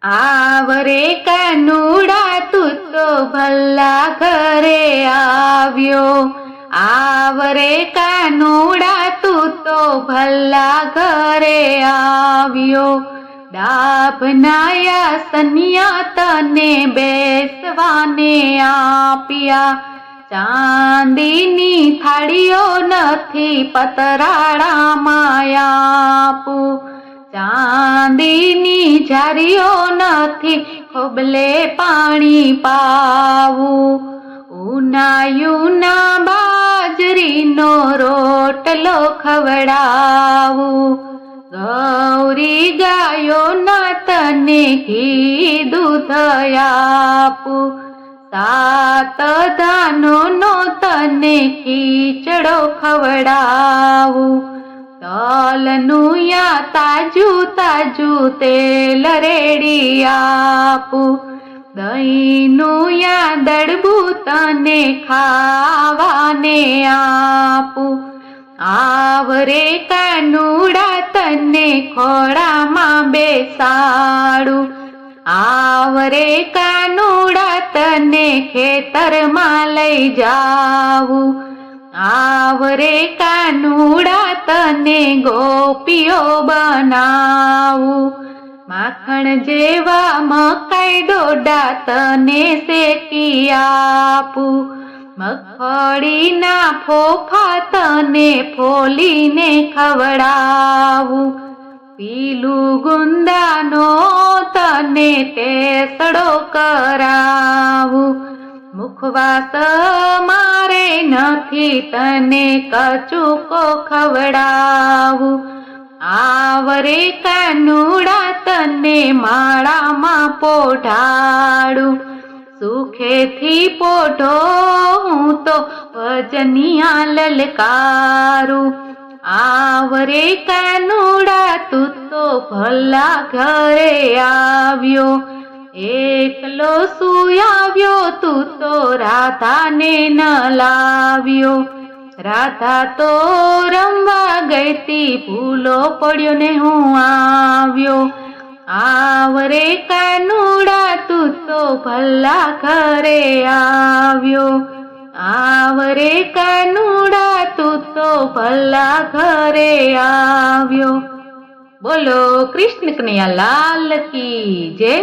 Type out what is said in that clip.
આવરે કાનુડા તું તો ભલ્લા ઘરે આવ્યો, આવરે કાનુડા તું તો ભલ્લા ઘરે આવ્યો। ડાભનાયા સનિયા તને બેસવાને આપ્યા, ચાંદીની થાળીઓ નથી પતરાળામાં આપું, ચાંદીની જારીઓ નથી ખોબલે પાણી પાવું। ઉના બાજરીનો રોટલો ખવડાવું, ગૌરી ગાયો ના તને ઘી દૂધ આપું, સાત ધાનોનો તને ખીચડો ખવડાવું। તલનું યા તાજું તાજું તેલ રેડી આપું, દહીંનું યા દડબું તને ખાવાને આપું। આવરે કાનુડા તને ખોળામાં બેસાડું, આવરે કાનુડા તને ખેતરમાં લઈ જાવું, આવરે કાનુડા તને ગોપીઓ બનાવું। માખણ જેવા મકાઈ ડોડા તને શેકી આપું, મગફળીના ફોફા તને ફોલીને ખવડાવું, પીલું ગુંદાનો તને ટેસડો કરાવું। મુખવાસ મારે નથી તને કચુકો ખવડાવું, આવરે કાનુડા તને માળામાં પોઢાડું, સુખેથી પોઢો હું તો ભજનિયા લલકારું। આવરે કાનુડા તું તો ભલા ઘરે આવ્યો, એકલો સુયાવ્યો તું તો રાધાને ન લાવ્યો, રાધા તો રમવા ગઈતી ભૂલો પડ્યો ને હું આવ્યો। આવરે કાનુડા તું તો ભલા ઘરે આવ્યો, આવરે કાનુડા તું તો ભલા ઘરે આવ્યો। બોલો કૃષ્ણ કનૈયા લાલ કી જય।